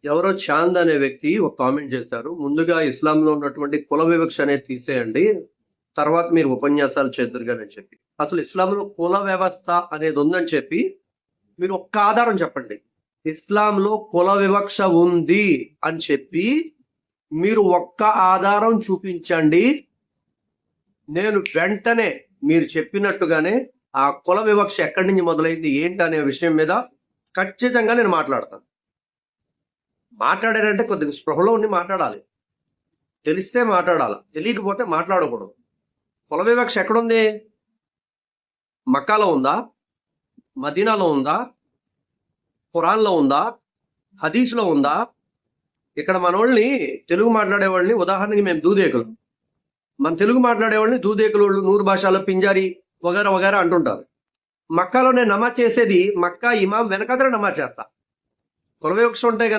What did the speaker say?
ఎవరో చాంద్ అనే వ్యక్తి ఒక కామెంట్ చేశారు. ముందుగా ఇస్లాంలో ఉన్నటువంటి కుల వివక్ష అనేది తీసేయండి, తర్వాత మీరు ఉపన్యాసాలు చేద్దురుగాని చెప్పి. అసలు ఇస్లాంలో కుల వ్యవస్థ అనేది ఉందని చెప్పి మీరు ఒక్క ఆధారం చెప్పండి. ఇస్లాంలో కుల వివక్ష ఉంది అని చెప్పి మీరు ఒక్క ఆధారం చూపించండి. నేను వెంటనే మీరు చెప్పినట్టుగానే ఆ కుల వివక్ష ఎక్కడి నుంచి మొదలైంది ఏంటి అనే విషయం మీద ఖచ్చితంగా నేను మాట్లాడతాను. మాట్లాడారంటే కొద్దిగా స్పృహలో ఉండి మాట్లాడాలి. తెలిస్తే మాట్లాడాలి, తెలియకపోతే మాట్లాడకూడదు. కుల వివక్ష ఎక్కడుంది? మక్కాలో ఉందా? మదీనాలో ఉందా? ఖురాన్లో ఉందా? హదీస్లో ఉందా? ఇక్కడ మనోళ్ళని తెలుగు మాట్లాడే వాళ్ళని ఉదాహరణకి మేము దూదేకులు, మన తెలుగు మాట్లాడే వాళ్ళని దూదేకులు, నూరు భాషలో పింజారి వగేరా వగేరా అంటుంటారు. మక్కాలో నేను నమాజ్ చేసేది మక్కా ఇమాం వెనకాతల నమాజ్ చేస్తా. కుల వివక్ష ఉంటాయి కదా.